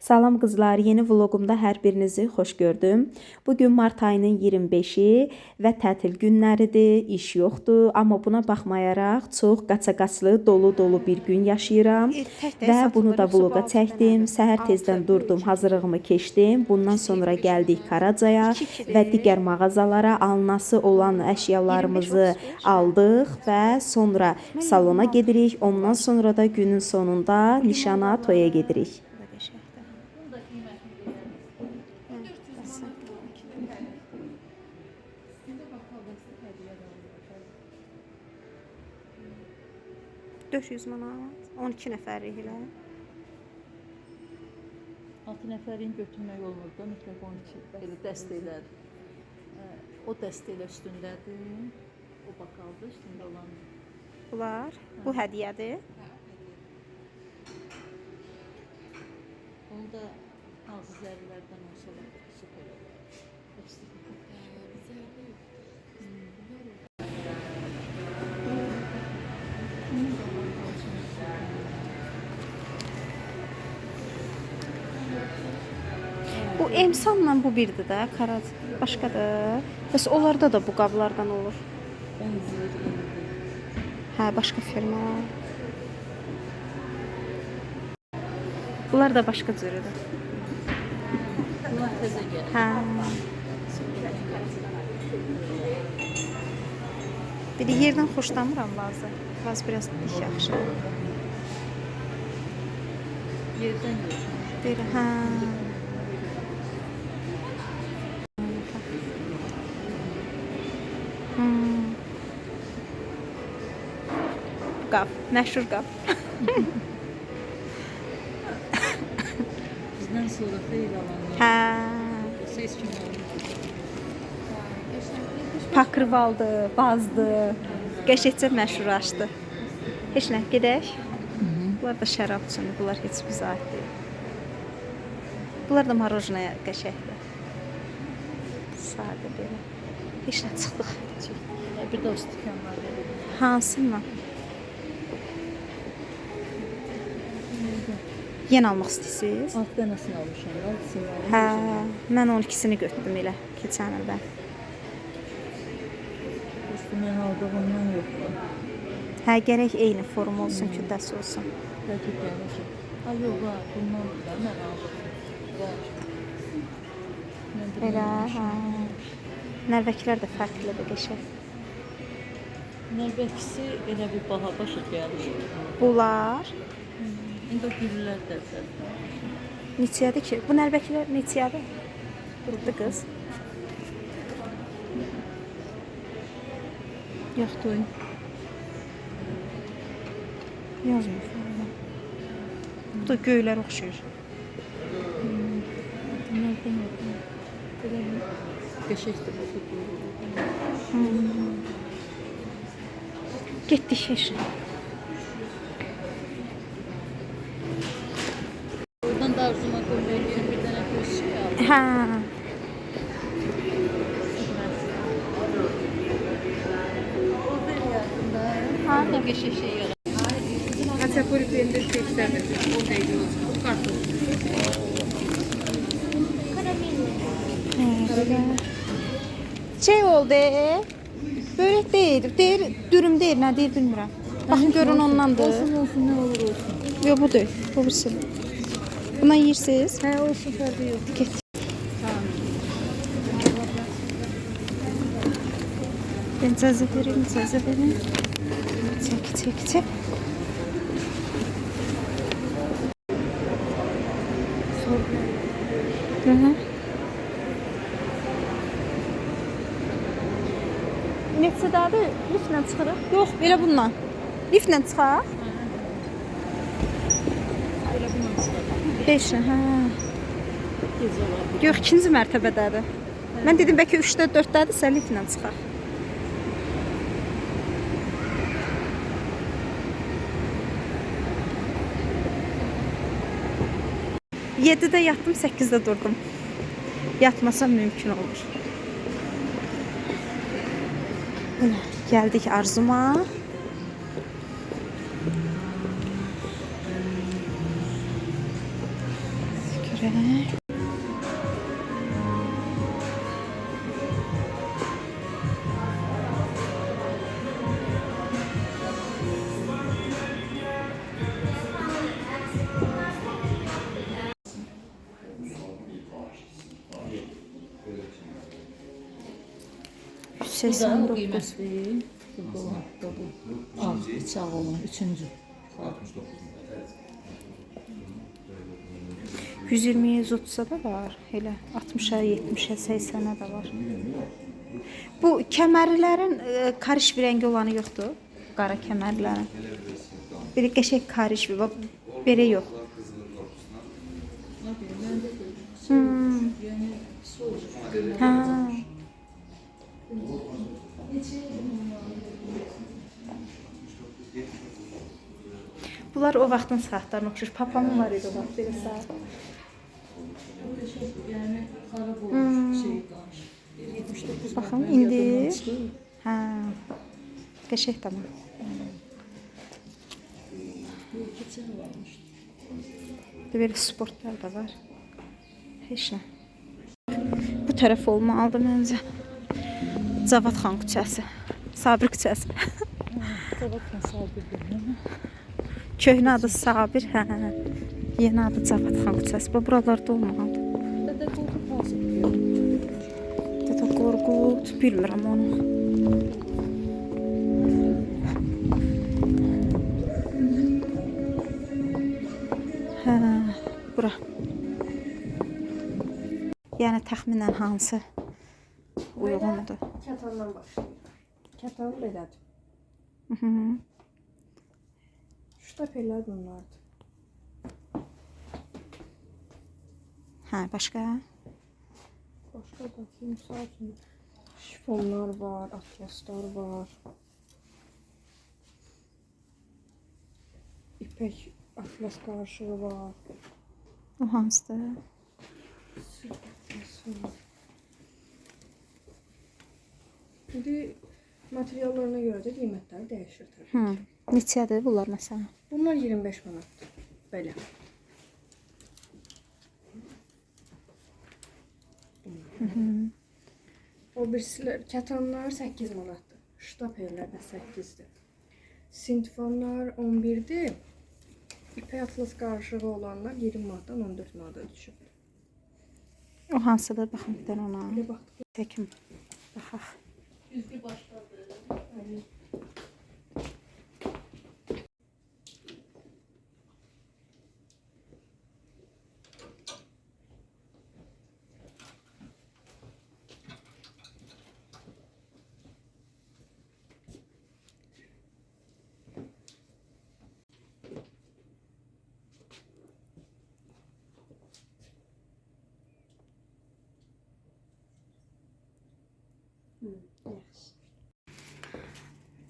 Salam qızlar, yeni vloqumda hər birinizi xoş gördüm. Bugün mart ayının 25-i və tətil günləridir, iş yoxdur. Amma buna baxmayaraq çox qaça-qaçlı, dolu-dolu bir gün yaşayıram. Və bunu da vloqa çəkdim. Səhər tezdən durdum, hazırlığımı keçdim. Bundan sonra gəldik Karacaya və digər mağazalara alınası olan əşyalarımızı aldıq və sonra salona gedirik. Ondan sonra da günün sonunda nişana, toya gedirik. $400 manat, 12 nəfərlik elə. 6 nəfərin götürmək olmur da, mütləq 12 belə dəstəklər. O dəstəklə üstündədir. O bakalda üstündə olan. Bunlar, bu hədiyyədir. Onu da hansı zərlərdən olsa da süper olur. Bu emsalla bu birdir də, karaz başqadır. Bəs onlarda da bu qablardan olur. Hə, başqa firmalar. Bunlar da başqa cürüdür. Bunlar təzə gəlir. Hə. Bir də yerdən xoşlamıram bazı. Bazı biraz dik yaxşı. Yerdən yox. Bir, hə. Qab, məşhur qab. Bizdən sonra xeyli alanlar. Hə. Ses kimi olur. Pakırvaldı, bazdı. Qəşətcə məşhurlaşdı. Heç nə, gedək. Bunlar da şərab üçün, bunlar heç bizə aid deyil. Bunlar da marojnaya qəşəkdir. Sadə belə. Heç nə çıxdıq. Bir də o stikan var. Hansınla? Yenə almaq istəyirsiniz? Alt dənəsini almışam. Hə, mən 12-sini götürdüm elə keçən ildən. Mən aldığımdan yoxdur. Hə, gərək eyni form olsun, kütləsi olsun. Bəlkə gəlmişim. Ay yox, var. Bundan da mən aldım. Var. Elə, hə. Nərvəkilər də fərqlidir, qəşək. Nəlbəkisi elə bir baha başa gəlir. Bunlar İndi o güllər dəfər. neçədir ki? Bu nəlbəkilər neçədir? Durubdu qız. Yoxdur. Yazmır. Bu da göylər oxşuyur. Bunlardan yoxdur. Belə bir qəşəkdir bu figür. Getdik heç. Oradan da arzuma qoyuyorum bir dənə göz şey aldım. Hə. Orada yakında. Orada qəşək şey yarar. Kategori peynir çeşitlerdir. O neydi o? Karton. Şey oldu. Börək deyil, dürüm deyil, nə deyil bilmirəm. Baxın görün ondandır. Olsun olsun ne olur olsun. Yox, bu deyil, bu birisi. Bundan yeyirsiniz? Hə olsun fərqi yox. Get. Ben icazə verin, icazə verin. Çək, çək, çək. Hı hı. Neçədədir? Liftlə çıxırıq? Yox, elə bununla. Liftlə çıxaq? Elə bundan çıxardım. 5, hə. Gecə var. Yox, ikinci mərtəbədədir. Mən dedim bəlkə 3-də, 4-dədirsə liftlə çıxaq. 7-də yatdım, 8-də durdum. Yatmasam mümkün olur. Gəldik arzuma. Şükür. Görək. Bu da 89. qiymətli. Bu dolabda bu. Ağ, bıçaq olan 3-cü. 120-yə 130-a da var. Elə 60-a, 70-ə, 80-ə də var. Bu kəmərlərin karış bir rəngi olanı yoxdur. Qara kəmərlərin. Biri qəşəng karış bir, bax belə yox. Yəni soğuk. Ha. Bunlar o vaxtın saatlarına oxşur. Papamın var idi o vaxt belə saat. Yəni xarab olmuş şey qalmış. 79 Baxın, manat indi- yadımdan çıxır. Hə. Qəşəng tamam. Bu keçən il almışdım. Belə sportlar da var. Heç nə. Bu tərəf olmalıdır məncə. Cavad xan küçəsi. Sabir küçəsi. Sabah sabirdir. Köhnə adı Sabir, hə. Yeni adı Cavad xan küçəsi. Bu buralarda olmalıdır. Dədə qorxu hazır. Dədə Qorqud, bilmirəm onu. Hə, bura. Yəni təxminən hansı uyğundur? Kətandan başlayır. Kətan belədir. Mhm. Şu tapelər bunlardır. Hə, başqa? Başqa da ki, misal üçün şifonlar var, atlaslar var. İpək atlas qarışığı var. O hansıdır? İndi materiallarına görə də qiymətləri dəyişir təbii. Hı. Neçədir bunlar məsələn? Bunlar 25 manatdır. Belə. O birisilər kətanlar 8 manatdır. Ştaperlər də 8-dir. Sintifonlar 11-dir. İpək atlas qarışığı olanlar 20 manatdan 14 manata düşüb. O hansıdır? Baxın bir dənə ona. Belə baxdıq. Çəkim. Baxaq. Güzgü başladı.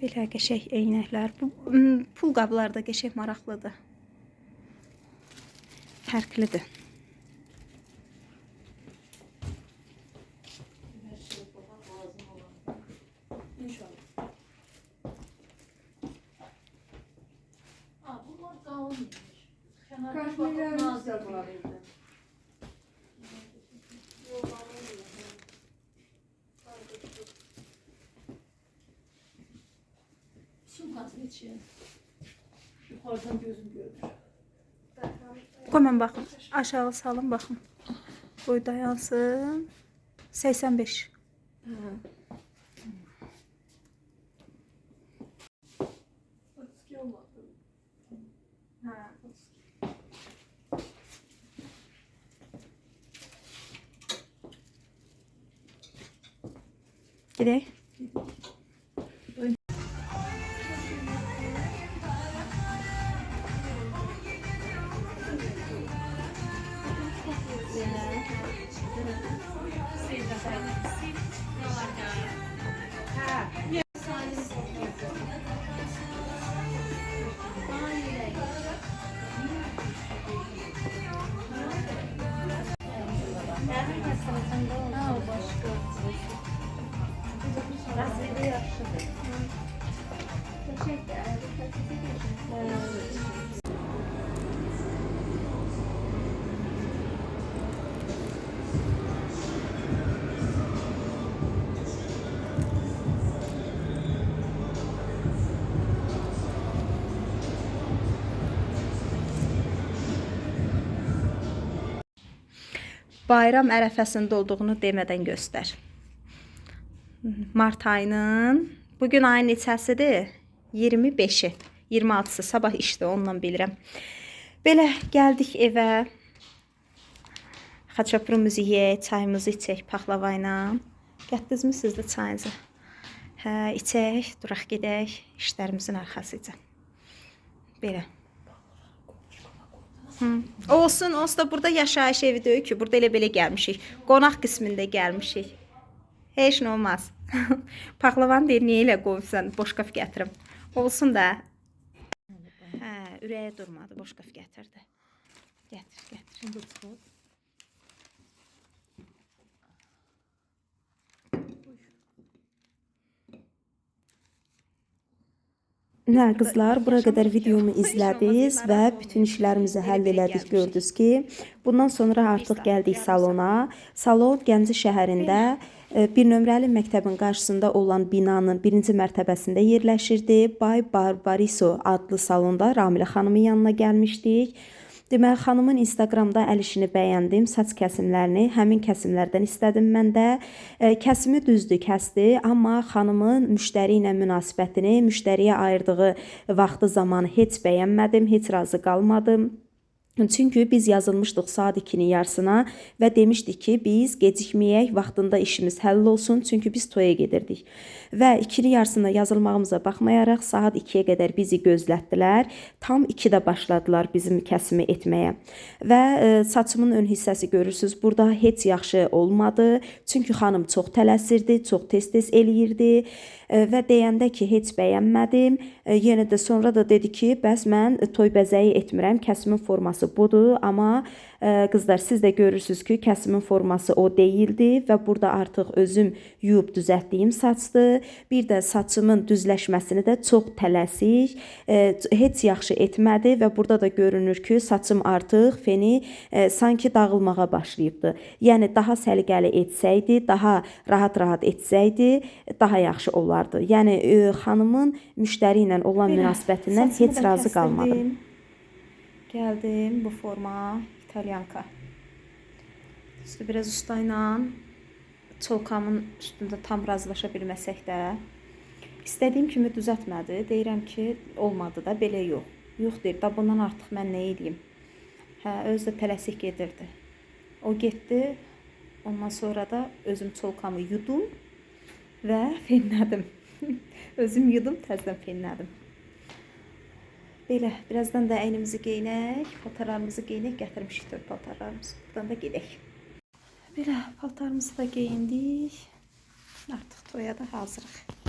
Belə qəşəng eynəklər. Bu pul qabları da qəşəng maraqlıdır. Fərqlidir. Hər şey baxaq lazım olan. İnşallah. Bunlar qalınmış. Kənarda Kaşmirlərimiz baxıb də nazik var. verirlər. Sumkası içi. Yuxarıdan gözüm görür. Qoy mən baxım. Aşağı salın baxın. Qoy dayansın. 85. Otski olmadı. Hə, otski. Gedək. bayram ərəfəsində olduğunu demədən göstər. Mart ayının, bugün ayın neçəsidir? 25-i, 26-sı, sabah işdir, ondan bilirəm. Belə gəldik evə, xaçapurumuzu yeyək, çayımızı içək paxlava ilə. Gətdinizmi siz də çayınızı? Hə, içək, duraq gedək işlərimizin arxasıca. Belə. Olsun, onsuz da burada yaşayış evi deyil ki, burada elə belə gəlmişik. Qonaq qismində gəlmişik. Heç nə olmaz. Paxlavanı deyir, niyə elə qoyursan, boşqaf gətirim. Olsun da. Hə, ürəyə durmadı, boşqaf gətirdi. Gətir. Nə qızlar, bura qədər videomu izlədiniz və bütün işlərimizi həll elədik, gördünüz ki, bundan sonra artıq gəldik salona. Salon Gəncə şəhərində bir nömrəli məktəbin qarşısında olan binanın birinci mərtəbəsində yerləşirdi. Bay Barbariso adlı salonda Ramilə xanımın yanına gəlmişdik. Deməli, xanımın Instagramda əl işini bəyəndim, saç kəsimlərini, həmin kəsimlərdən istədim mən də. Kəsimi düzdür, kəsdi, amma xanımın müştəri ilə münasibətini, müştəriyə ayırdığı vaxtı zamanı heç bəyənmədim, heç razı qalmadım. Çünki biz yazılmışdıq saat 2-nin yarısına və demişdik ki, biz gecikməyək, vaxtında işimiz həll olsun, çünki biz toya gedirdik. Və 2-nin yarısında yazılmağımıza baxmayaraq saat 2-yə qədər bizi gözlətdilər. Tam 2-də başladılar bizim kəsimi etməyə. Və saçımın ön hissəsi görürsünüz, burada heç yaxşı olmadı. Çünki xanım çox tələsirdi, çox tez-tez eləyirdi və deyəndə ki, heç bəyənmədim. Yenə də sonra da dedi ki, bəs mən toy bəzəyi etmirəm, kəsimin forması budur, amma qızlar siz də görürsünüz ki, kəsimin forması o deyildi və burada artıq özüm yuyub düzəltdiyim saçdır. Bir də saçımın düzləşməsini də çox tələsik, heç yaxşı etmədi və burada da görünür ki, saçım artıq feni sanki dağılmağa başlayıbdı. Yəni daha səliqəli etsəydi, daha rahat-rahat etsəydi, daha yaxşı olardı. Yəni xanımın müştəri ilə olan münasibətindən heç razı qalmadım. Gəldim bu forma, İtalyanka. İşte biraz usta ilə çolkamın üstündə tam razılaşa bilməsək də istədiyim kimi düzəltmədi. Deyirəm ki, olmadı da, belə yox. Yox deyir, da bundan artıq mən nə edeyim? Hə, özü də tələsik gedirdi. O getdi, ondan sonra da özüm çolkamı yudum və fenlədim. Özüm yudum, təzdən fenlədim. Belə, birazdan da əynimizi geyinək, paltarlarımızı geyinək, gətirmişik tör paltarlarımızı. Buradan da gedək. Belə, paltarımızı da geyindik. Artıq toya da hazırıq.